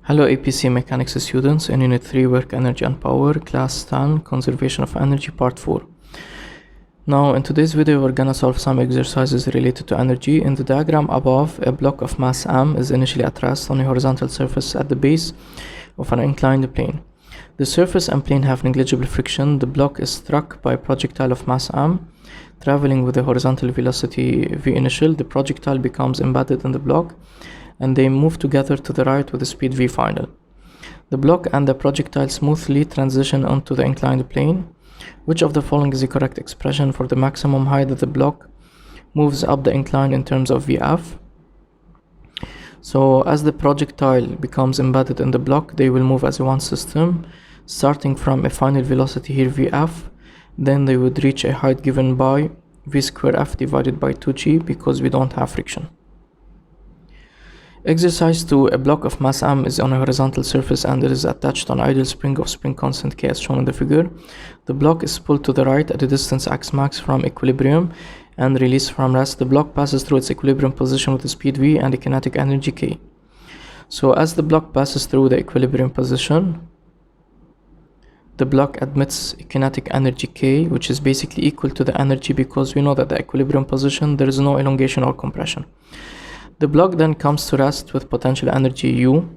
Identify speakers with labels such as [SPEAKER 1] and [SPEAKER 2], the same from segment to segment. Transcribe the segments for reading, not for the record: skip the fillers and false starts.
[SPEAKER 1] Hello APC Mechanics students in Unit 3 Work Energy and Power, Class 10 Conservation of Energy Part 4. Now in today's video we're gonna solve some exercises related to energy. In the diagram above, a block of mass m is initially at rest on a horizontal surface at the base of an inclined plane. The surface and plane have negligible friction. The block is struck by a projectile of mass m traveling with a horizontal velocity v initial. The projectile becomes embedded in the block and they move together to the right with a speed v final. The block and the projectile smoothly transition onto the inclined plane. Which of the following is the correct expression for the maximum height that the block moves up the incline in terms of Vf? So as the projectile becomes embedded in the block, they will move as one system, starting from a final velocity here Vf, then they would reach a height given by v square f divided by 2g because we don't have friction. Exercise 2. A block of mass m is on a horizontal surface and it is attached to an ideal spring of spring constant k as shown in the figure. The block is pulled to the right at a distance x max from equilibrium and released from rest. The block passes through its equilibrium position with a speed v and a kinetic energy k. So as the block passes through the equilibrium position, the block admits a kinetic energy k, which is basically equal to the energy, because we know that the equilibrium position there is no elongation or compression. The block then comes to rest with potential energy U.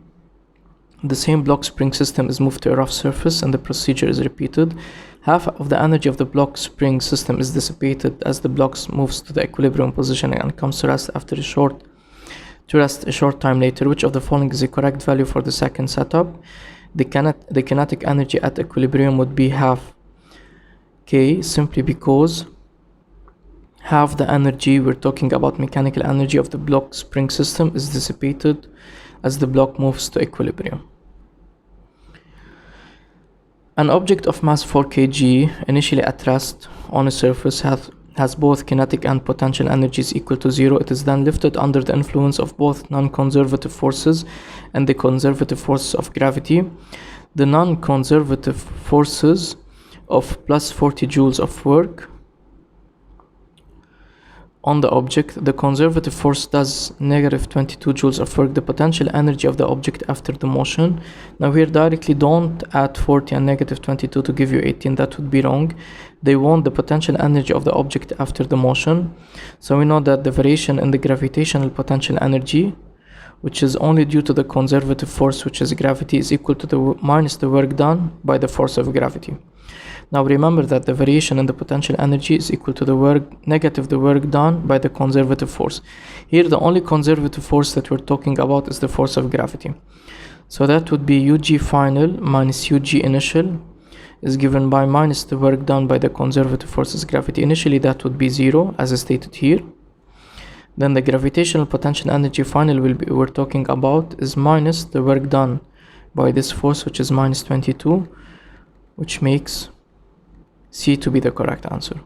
[SPEAKER 1] The same block spring system is moved to a rough surface and the procedure is repeated. Half of the energy of the block spring system is dissipated as the block moves to the equilibrium position and comes to rest a short time later. Which of the following is the correct value for the second setup? The kinetic energy at equilibrium would be half K, simply because half the energy, we're talking about mechanical energy of the block spring system, is dissipated as the block moves to equilibrium. An object of mass 4 kg initially at rest on a surface has both kinetic and potential energies equal to 0. It is then lifted under the influence of both non-conservative forces and the conservative forces of gravity. The non-conservative forces of plus 40 joules of work on the object, the conservative force does negative 22 joules of work. The potential energy of the object after the motion. Now here directly don't add 40 and negative 22 to give you 18, that would be wrong. They want the potential energy of the object after the motion. So we know that the variation in the gravitational potential energy, which is only due to the conservative force, which is gravity, is equal to the minus the work done by the force of gravity. Now remember that the variation in the potential energy is equal to the work negative the work done by the conservative force. Here the only conservative force that we're talking about is the force of gravity. So that would be UG final minus UG initial is given by minus the work done by the conservative force's gravity. Initially that would be 0 as stated here. Then the gravitational potential energy final we're talking about is minus the work done by this force, which is minus 22, which makes C to be the correct answer.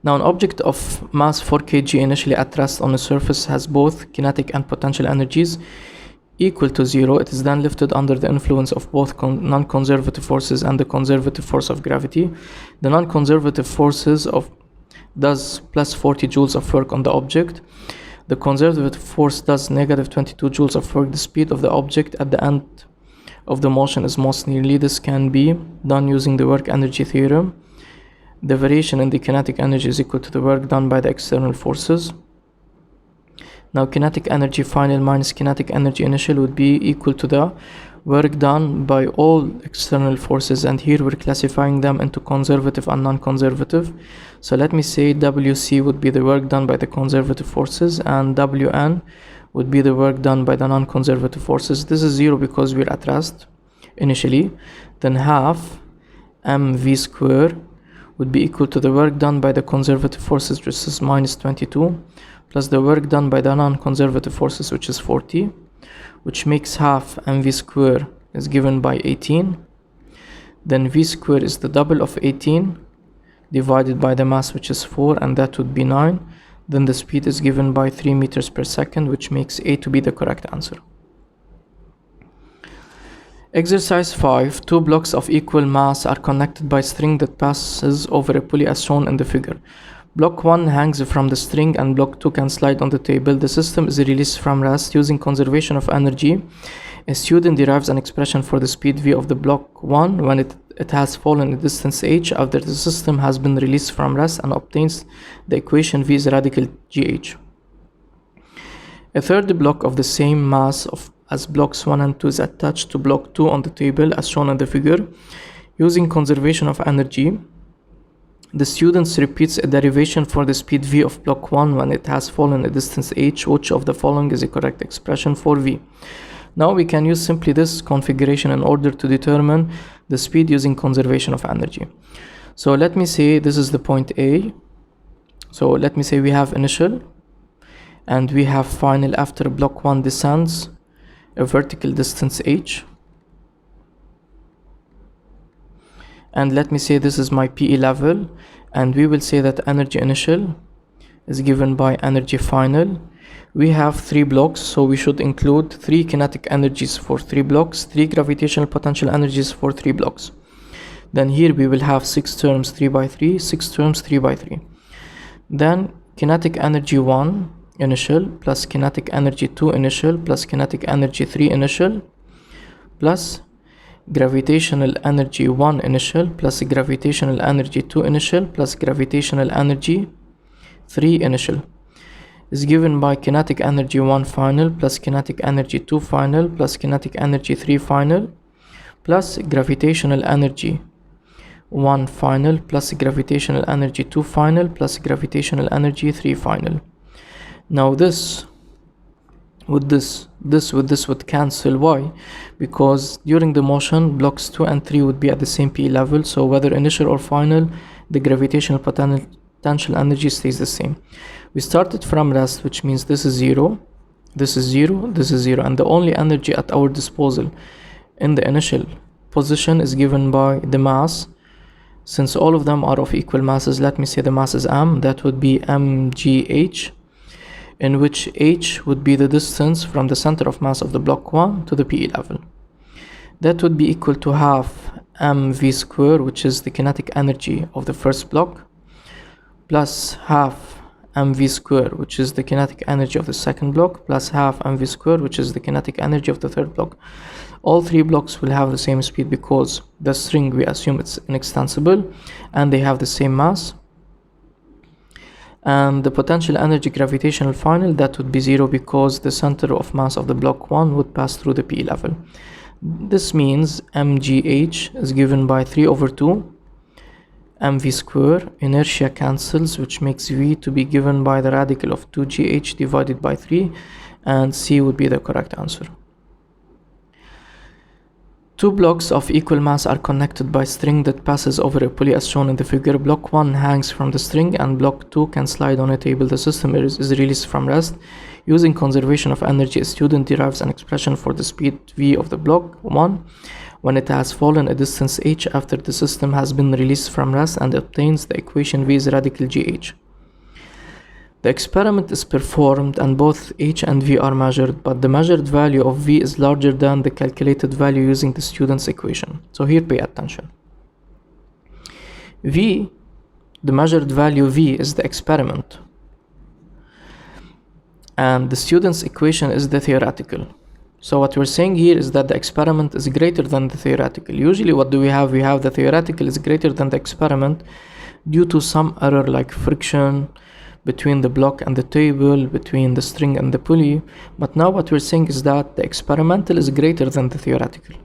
[SPEAKER 1] Now an object of mass 4 kg initially at rest on a surface has both kinetic and potential energies equal to 0. It is then lifted under the influence of both non-conservative forces and the conservative force of gravity. The non-conservative forces does plus 40 joules of work on the object. The conservative force does negative 22 joules of work. The speed of the object at the end of the motion is most nearly. This can be done using the work energy theorem. The variation in the kinetic energy is equal to the work done by the external forces. Now kinetic energy final minus kinetic energy initial would be equal to the work done by all external forces, and here we're classifying them into conservative and non-conservative. So let me say WC would be the work done by the conservative forces and WN would be the work done by the non-conservative forces. This is 0 because we're at rest initially. Then half mv square would be equal to the work done by the conservative forces, which is minus 22, plus the work done by the non-conservative forces, which is 40, which makes half mv square is given by 18. Then v square is the double of 18 divided by the mass, which is 4, and that would be 9. Then the speed is given by 3 meters per second, which makes A to be the correct answer. Exercise 5. Two blocks of equal mass are connected by string that passes over a pulley as shown in the figure. Block 1 hangs from the string and block 2 can slide on the table. The system is released from rest. Using conservation of energy, a student derives an expression for the speed v of the block 1 when it has fallen a distance h after the system has been released from rest, and obtains the equation v is radical gh. A third block of the same mass as blocks 1 and 2 is attached to block 2 on the table as shown in the figure. Using conservation of energy, the student repeats a derivation for the speed v of block 1 when it has fallen a distance h. Which of the following is a correct expression for v? Now we can use simply this configuration in order to determine the speed using conservation of energy. So let me say this is the point A. So let me say we have initial and we have final after block 1 descends a vertical distance h. And let me say this is my PE level, and we will say that energy initial is given by energy final. We have 3 blocks, so we should include 3 kinetic energies for 3 blocks, 3 gravitational potential energies for 3 blocks. Then here we will have 6 terms 3 by 3, 6 terms 3 by 3. Then kinetic energy 1 initial plus kinetic energy 2 initial plus kinetic energy 3 initial plus gravitational energy 1 initial plus gravitational energy 2 initial plus gravitational energy 3 initial is given by kinetic energy 1 final plus kinetic energy 2 final plus kinetic energy 3 final plus gravitational energy 1 final plus gravitational energy 2 final plus gravitational energy 3 final. Now this would cancel. Why? Because during the motion blocks 2 and 3 would be at the same PE level, so whether initial or final the gravitational potential energy stays the same. We started from rest, which means this is 0, this is 0, this is 0, and the only energy at our disposal in the initial position is given by the mass. Since all of them are of equal masses, let me say the mass is m, that would be mgh, in which h would be the distance from the center of mass of the block 1 to the PE level. That would be equal to half mv square, which is the kinetic energy of the first block, plus half mv square, which is the kinetic energy of the second block, plus half mv square, which is the kinetic energy of the third block. All 3 blocks will have the same speed because the string, we assume it's inextensible, and they have the same mass. And the potential energy gravitational final, that would be 0 because the center of mass of the block 1 would pass through the PE level. This means mgh is given by 3 over 2 mv square. Inertia cancels, which makes v to be given by the radical of 2gh divided by 3, and C would be the correct answer. 2 blocks of equal mass are connected by string that passes over a pulley as shown in the figure. Block 1 hangs from the string and block 2 can slide on a table. The system is released from rest. Using conservation of energy, a student derives an expression for the speed v of the block 1 when it has fallen a distance h after the system has been released from rest, and obtains the equation v is radical gh. The experiment is performed and both h and v are measured, but the measured value of v is larger than the calculated value using the student's equation. So here pay attention. V, the measured value v, is the experiment, and the student's equation is the theoretical. So what we're saying here is that the experiment is greater than the theoretical. Usually what do we have? We have the theoretical is greater than the experiment due to some error like friction between the block and the table, between the string and the pulley. But now what we're saying is that the experimental is greater than the theoretical.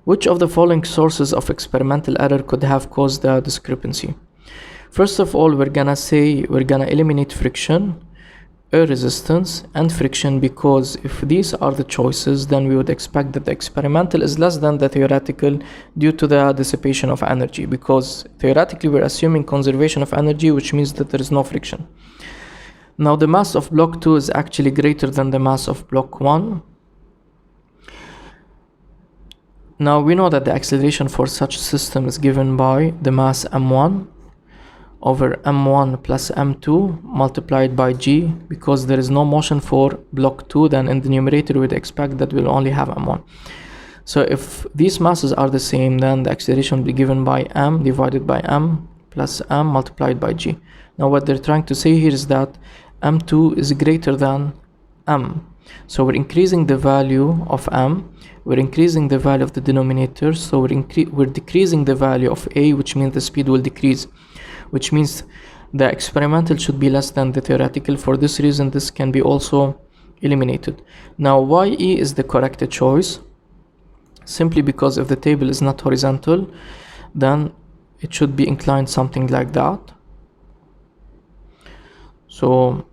[SPEAKER 1] Which of the following sources of experimental error could have caused the discrepancy? First of all, we're gonna eliminate friction, air resistance, and friction, because if these are the choices, then we would expect that the experimental is less than the theoretical due to the dissipation of energy, because theoretically we're assuming conservation of energy, which means that there is no friction. Now the mass of block 2 is actually greater than the mass of block 1. Now we know that the acceleration for such system is given by the mass m1 over m1 plus m2 multiplied by g. Because there is no motion for block 2, then in the numerator we'd expect that we'll only have m1. So if these masses are the same, then the acceleration will be given by m divided by m plus m multiplied by g. Now what they're trying to say here is that m2 is greater than m. So we're increasing the value of m, we're increasing the value of the denominator, so we're decreasing the value of a, which means the speed will decrease, which means the experimental should be less than the theoretical. For this reason, this can be also eliminated. Now ye is the correct choice, simply because if the table is not horizontal, then it should be inclined something like that. So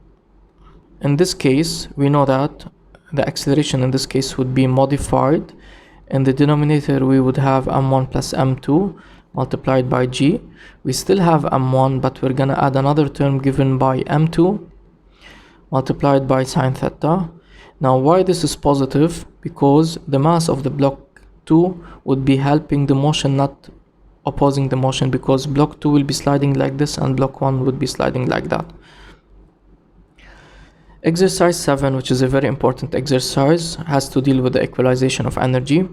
[SPEAKER 1] in this case, we know that the acceleration in this case would be modified. In the denominator, we would have m1 plus m2 multiplied by g. We still have m1, but we're gonna add another term given by m2 multiplied by sine theta. Now why this is positive? Because the mass of the block 2 would be helping the motion, not opposing the motion, because block 2 will be sliding like this and block 1 would be sliding like that. Exercise 7, which is a very important exercise, has to deal with the equalization of energy.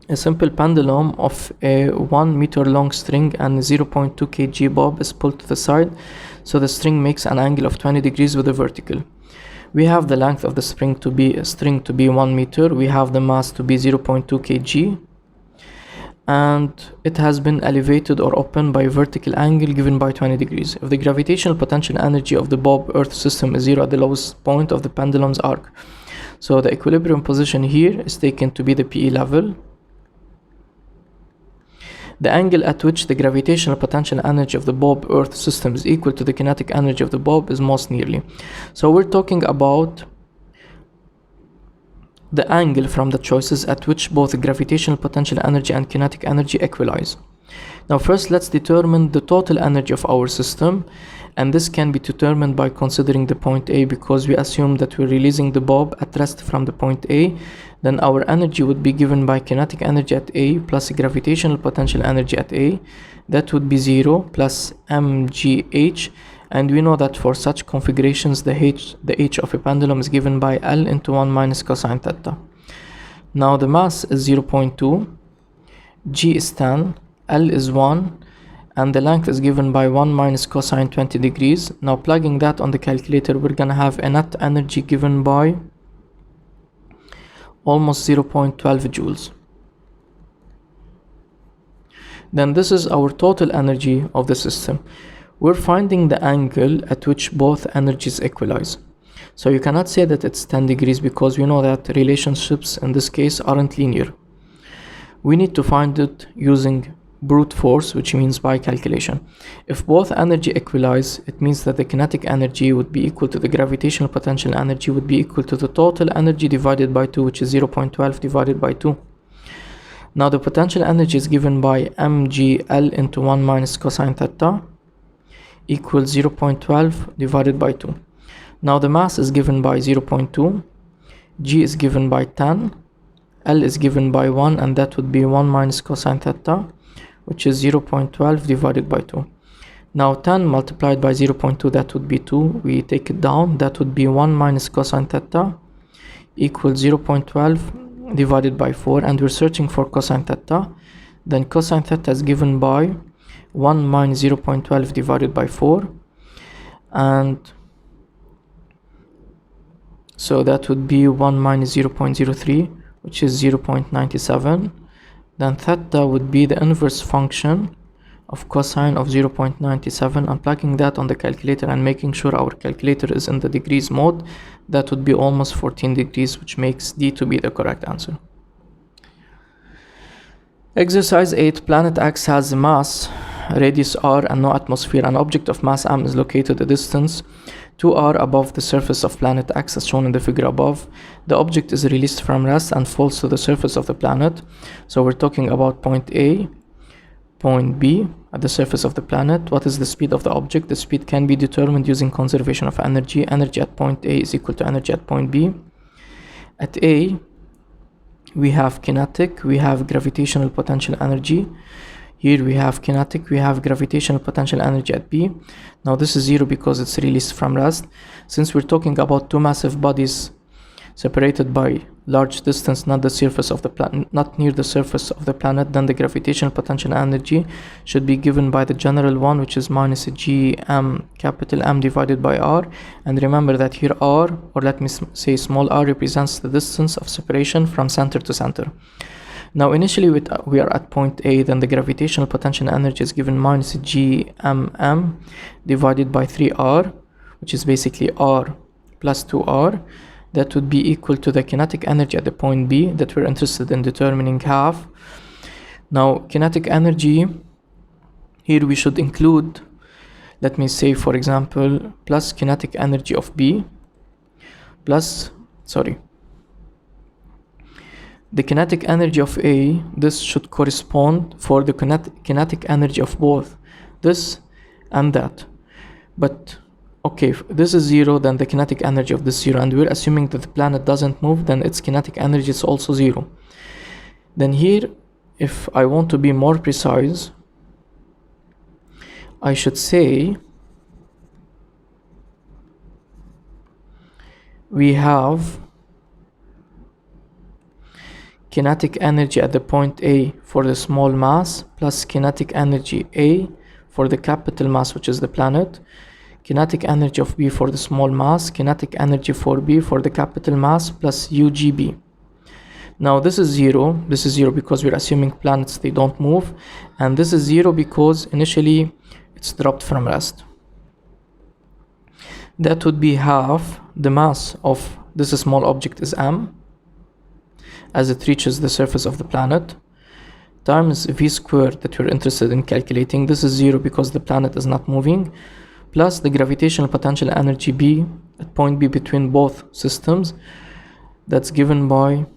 [SPEAKER 1] A simple pendulum of a 1 meter long string and 0.2 kg bob is pulled to the side, so the string makes an angle of 20 degrees with the vertical. We have the length of the string to be 1 meter, we have the mass to be 0.2 kg, and it has been elevated or opened by a vertical angle given by 20 degrees. If the gravitational potential energy of the bob Earth system is 0 at the lowest point of the pendulum's arc, so the equilibrium position here is taken to be the PE level. The angle at which the gravitational potential energy of the bob Earth system is equal to the kinetic energy of the bob is most nearly. So we're talking about the angle from the choices at which both gravitational potential energy and kinetic energy equalize. Now first let's determine the total energy of our system, and this can be determined by considering the point A, because we assume that we're releasing the bob at rest from the point A. Then our energy would be given by kinetic energy at A plus gravitational potential energy at A. That would be 0 plus mgh, and we know that for such configurations the h of a pendulum is given by L into 1 minus cosine theta. Now the mass is 0.2, g is 10, L is 1, and the length is given by 1 minus cosine 20 degrees. Now plugging that on the calculator, we're gonna have a net energy given by almost 0.12 joules. Then this is our total energy of the system. We're finding the angle at which both energies equalize. So you cannot say that it's 10 degrees because we know that relationships in this case aren't linear. We need to find it using brute force, which means by calculation. If both energy equalize, it means that the kinetic energy would be equal to the gravitational potential energy would be equal to the total energy divided by 2, which is 0.12 divided by 2. Now the potential energy is given by mgl into 1 minus cosine theta equals 0.12 divided by 2. Now the mass is given by 0.2, g is given by 10, L is given by 1, and that would be 1 minus cosine theta, which is 0.12 divided by 2. Now 10 multiplied by 0.2, that would be 2. We take it down, that would be 1 minus cosine theta equals 0.12 divided by 4, and we're searching for cosine theta. Then cosine theta is given by 1 minus 0.12 divided by 4, and so that would be 1 minus 0.03, which is 0.97. Then theta would be the inverse function of cosine of 0.97. I'm plugging that on the calculator and making sure our calculator is in the degrees mode. That would be almost 14 degrees, which makes D to be the correct answer. Exercise 8. Planet X has a mass, radius r, and no atmosphere. An object of mass m is located a distance 2r above the surface of planet X, as shown in the figure above. The object is released from rest and falls to the surface of the planet. So we're talking about point A, point B at the surface of the planet. What is the speed of the object? The speed can be determined using conservation of energy. Energy at point A is equal to energy at point B. At A, we have kinetic, we have gravitational potential energy. Here we have kinetic, we have gravitational potential energy at B. Now this is 0 because it's released from rest. Since we're talking about two massive bodies separated by large distance, not the surface of the planet, not near the surface of the planet, then the gravitational potential energy should be given by the general one, which is minus gm capital M divided by r. And remember that here r, or let me say small r, represents the distance of separation from center to center. Now initially we are at point A, then the gravitational potential energy is given minus gmm divided by 3r, which is basically r plus 2r. That would be equal to the kinetic energy at the point B that we're interested in determining, half. Now kinetic energy, here we should include, let me say for example, plus kinetic energy of B plus, the kinetic energy of A. This should correspond for the kinetic energy of both this and that. But okay, if this is 0, then the kinetic energy of this 0, and we're assuming that the planet doesn't move, then its kinetic energy is also 0. Then here, if I want to be more precise, I should say we have kinetic energy at the point A for the small mass plus kinetic energy A for the capital mass, which is the planet, kinetic energy of B for the small mass, kinetic energy for B for the capital mass, plus UGB. Now this is 0 because we're assuming planets, they don't move, and this is 0 because initially it's dropped from rest. That would be half the mass of this small object is m as it reaches the surface of the planet, times v squared that we're interested in calculating. This is 0 because the planet is not moving, plus the gravitational potential energy B at point B between both systems, that's given by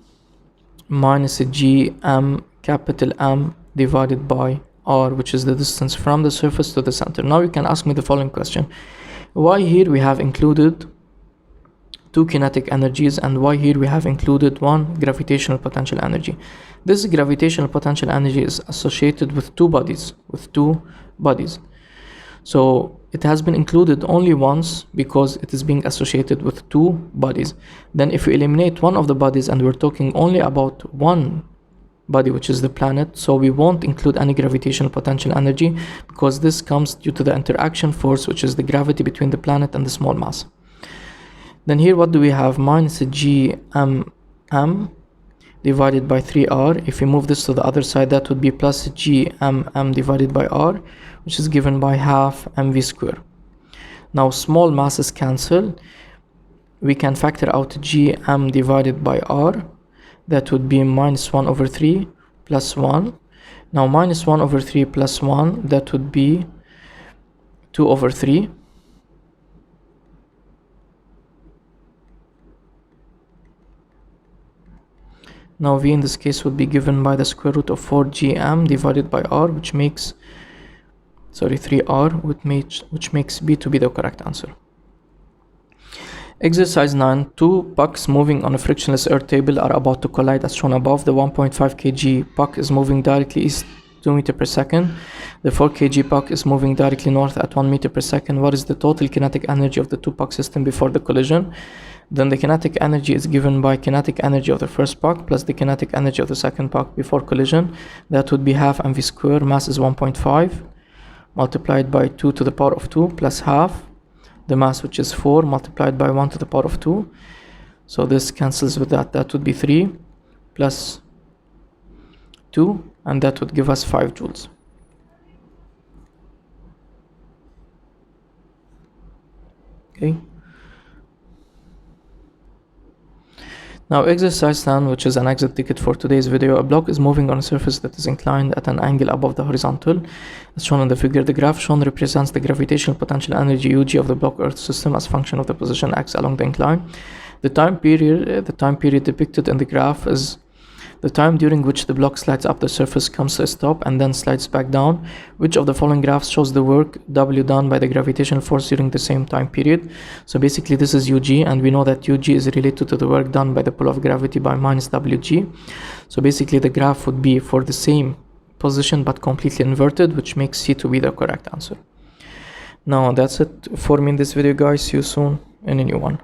[SPEAKER 1] minus gm capital M divided by r, which is the distance from the surface to the center. Now you can ask me the following question: why here we have included two kinetic energies, and why here we have included one gravitational potential energy? This gravitational potential energy is associated with two bodies, so it has been included only once because it is being associated with two bodies. Then if we eliminate one of the bodies, and we're talking only about one body, which is the planet, so we won't include any gravitational potential energy because this comes due to the interaction force, which is the gravity between the planet and the small mass. Then here what do we have? Minus gmm divided by 3r. If we move this to the other side, that would be plus gmm divided by r, which is given by half mv squared. Now small masses cancel. We can factor out gm divided by r. That would be minus 1 over 3 plus 1. Now minus 1 over 3 plus 1, that would be 2 over 3. Now v in this case would be given by the square root of 4 gm divided by r, which makes 3r, which makes B to be the correct answer. Exercise 9. Two pucks moving on a frictionless earth table are about to collide as shown above. The 1.5 kg puck is moving directly east 2 meters per second. The 4 kg puck is moving directly north at 1 meter per second. What is the total kinetic energy of the two puck system before the collision? Then the kinetic energy is given by kinetic energy of the first puck plus the kinetic energy of the second puck before collision. That would be half mv squared. Mass is 1.5 multiplied by 2 to the power of 2 plus half the mass, which is 4, multiplied by 1 to the power of 2. So this cancels with that. That would be 3 plus 2, and that would give us 5 joules. Okay. Now exercise 10, which is an exit ticket for today's video. A block is moving on a surface that is inclined at an angle above the horizontal. As shown in the figure, the graph shown represents the gravitational potential energy UG of the block Earth system as function of the position x along the incline. The time period depicted in the graph is the time during which the block slides up the surface, comes to a stop, and then slides back down. Which of the following graphs shows the work W done by the gravitational force during the same time period? So basically this is UG, and we know that UG is related to the work done by the pull of gravity by minus WG. So basically the graph would be for the same position but completely inverted, which makes C to be the correct answer. Now that's it for me in this video, guys. See you soon in a new one.